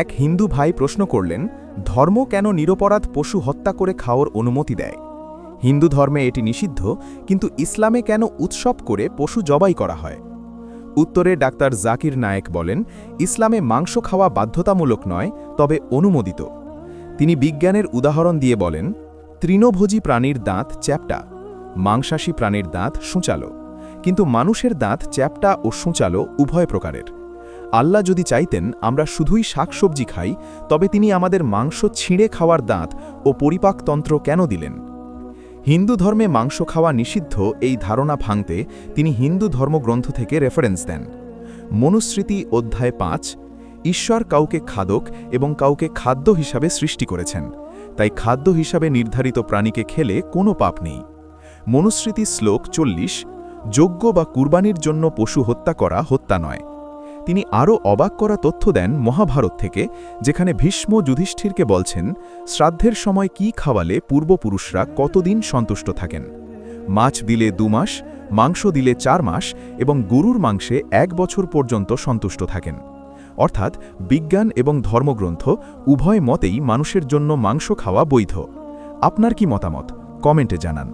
এক হিন্দু ভাই প্রশ্ন করলেন, ধর্ম কেন নিরপরাধ পশু হত্যা করে খাওয়ার অনুমতি দেয়? হিন্দু ধর্মে এটি নিষিদ্ধ, কিন্তু ইসলামে কেন উৎসব করে পশু জবাই করা হয়? উত্তরে ডাক্তার জাকির নায়েক বলেন, ইসলামে মাংস খাওয়া বাধ্যতামূলক নয়, তবে অনুমোদিত। তিনি বিজ্ঞানের উদাহরণ দিয়ে বলেন, তৃণভোজী প্রাণীর দাঁত চ্যাপ্টা, মাংসাশী প্রাণীর দাঁত সূচালো, কিন্তু মানুষের দাঁত চ্যাপ্টা ও সূচালো উভয় প্রকারের। আল্লাহ যদি চাইতেন আমরা শুধুই শাকসবজি খাই, তবে তিনি আমাদের মাংস ছিঁড়ে খাওয়ার দাঁত ও পরিপাকতন্ত্র কেন দিলেন? হিন্দু ধর্মে মাংস খাওয়া নিষিদ্ধ এই ধারণা ভাঙতে তিনি হিন্দু ধর্মগ্রন্থ থেকে রেফারেন্স দেন। মনুস্মৃতি অধ্যায় 5, ঈশ্বর কাউকে খাদক এবং কাউকে খাদ্য হিসাবে সৃষ্টি করেছেন, তাই খাদ্য হিসাবে নির্ধারিত প্রাণীকে খেলে কোনো পাপ নেই। মনুস্মৃতি শ্লোক 40, যজ্ঞ বা কুরবানির জন্য পশু হত্যা করা হত্যা নয়। তিনি আরও অবাক করা তথ্য দেন মহাভারত থেকে, যেখানে ভীষ্ম যুধিষ্ঠিরকে বলছেন, শ্রাদ্ধের সময় কি খাওয়ালে পূর্বপুরুষরা কতদিন সন্তুষ্ট থাকেন। মাছ দিলে 2 মাস, মাংস দিলে 4 মাস এবং গরুর মাংসে 1 বছর পর্যন্ত সন্তুষ্ট থাকেন। অর্থাৎ বিজ্ঞান এবং ধর্মগ্রন্থ উভয় মতেই মানুষের জন্য মাংস খাওয়া বৈধ। আপনার কি মতামত? কমেন্টে জানান।